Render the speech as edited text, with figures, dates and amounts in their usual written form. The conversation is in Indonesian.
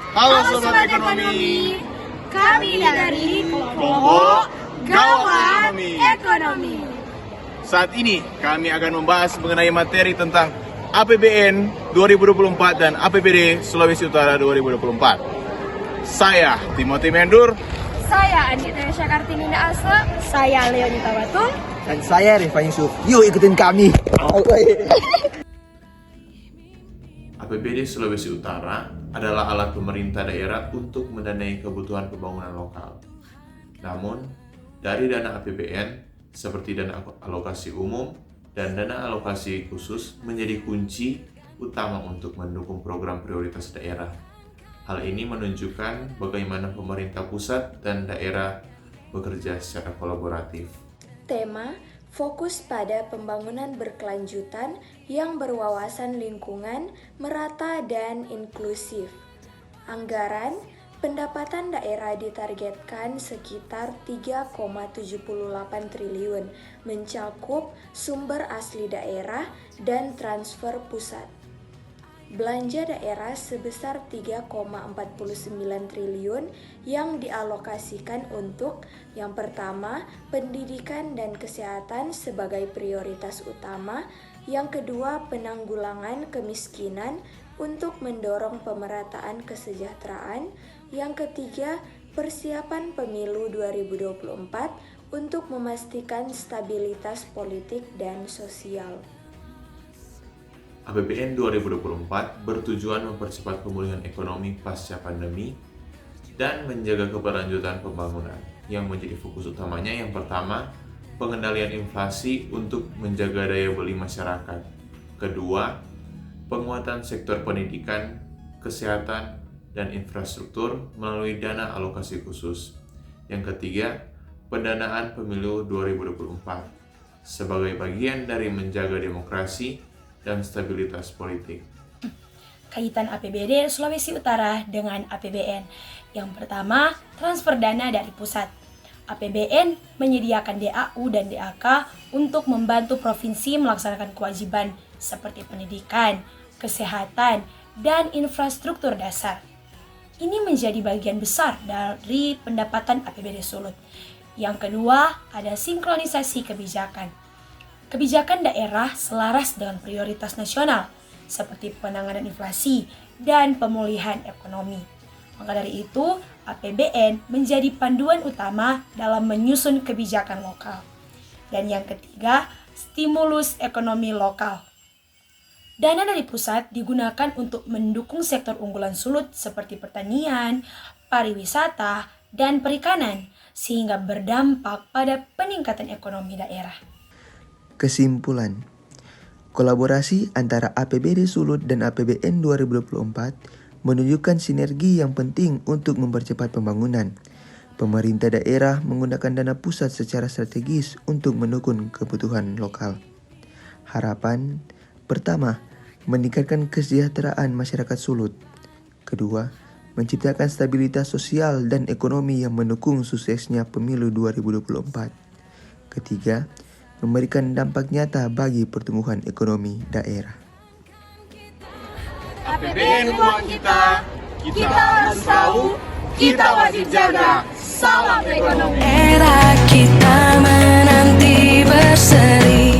Halo Sobat Ekonomi, Kami dari kelompok Gawat Ekonomi. Saat ini kami akan membahas mengenai materi tentang APBN 2024 dan APBD Sulawesi Utara 2024. Saya Timothy Mendur. Saya Andita Syakartini Ase. Saya Leonita Batung. Dan saya Rifan Yusuf. Yuk ikutin kami. APBD Sulawesi Utara adalah alat pemerintah daerah untuk mendanai kebutuhan pembangunan lokal. Namun, dari dana APBN seperti dana alokasi umum dan dana alokasi khusus menjadi kunci utama untuk mendukung program prioritas daerah. Hal ini menunjukkan bagaimana pemerintah pusat dan daerah bekerja secara kolaboratif. Tema fokus pada pembangunan berkelanjutan yang berwawasan lingkungan, merata dan inklusif. Anggaran pendapatan daerah ditargetkan sekitar 3,78 triliun, mencakup sumber asli daerah dan transfer pusat. Belanja daerah sebesar 3,49 triliun yang dialokasikan untuk yang pertama, pendidikan dan kesehatan sebagai prioritas utama, yang kedua, penanggulangan kemiskinan untuk mendorong pemerataan kesejahteraan, yang ketiga, persiapan pemilu 2024 untuk memastikan stabilitas politik dan sosial. APBN 2024 bertujuan mempercepat pemulihan ekonomi pasca pandemi dan menjaga keberlanjutan pembangunan yang menjadi fokus utamanya yang pertama, pengendalian inflasi untuk menjaga daya beli masyarakat. Kedua, penguatan sektor pendidikan, kesehatan, dan infrastruktur melalui dana alokasi khusus. Yang ketiga, pendanaan pemilu 2024 sebagai bagian dari menjaga demokrasi dan stabilitas politik. Kaitan APBD Sulawesi Utara dengan APBN. Yang pertama, transfer dana dari pusat. APBN menyediakan DAU dan DAK untuk membantu provinsi melaksanakan kewajiban seperti pendidikan, kesehatan, dan infrastruktur dasar. Ini menjadi bagian besar dari pendapatan APBD Sulut. Yang kedua, ada sinkronisasi kebijakan. Kebijakan daerah selaras dengan prioritas nasional, seperti penanganan inflasi dan pemulihan ekonomi. Maka dari itu, APBN menjadi panduan utama dalam menyusun kebijakan lokal. Dan yang ketiga, stimulus ekonomi lokal. Dana dari pusat digunakan untuk mendukung sektor unggulan Sulut seperti pertanian, pariwisata, dan perikanan, sehingga berdampak pada peningkatan ekonomi daerah. Kesimpulan, kolaborasi antara APBD Sulut dan APBN 2024 menunjukkan sinergi yang penting untuk mempercepat pembangunan. Pemerintah daerah menggunakan dana pusat secara strategis untuk mendukung kebutuhan lokal. Harapan pertama, meningkatkan kesejahteraan masyarakat Sulut. Kedua, menciptakan stabilitas sosial dan ekonomi yang mendukung suksesnya pemilu 2024. Ketiga, memberikan dampak nyata bagi pertumbuhan ekonomi daerah. APBN uang kita harus tahu, kita wajib jaga. Salam ekonomi. Era kita menanti berseri.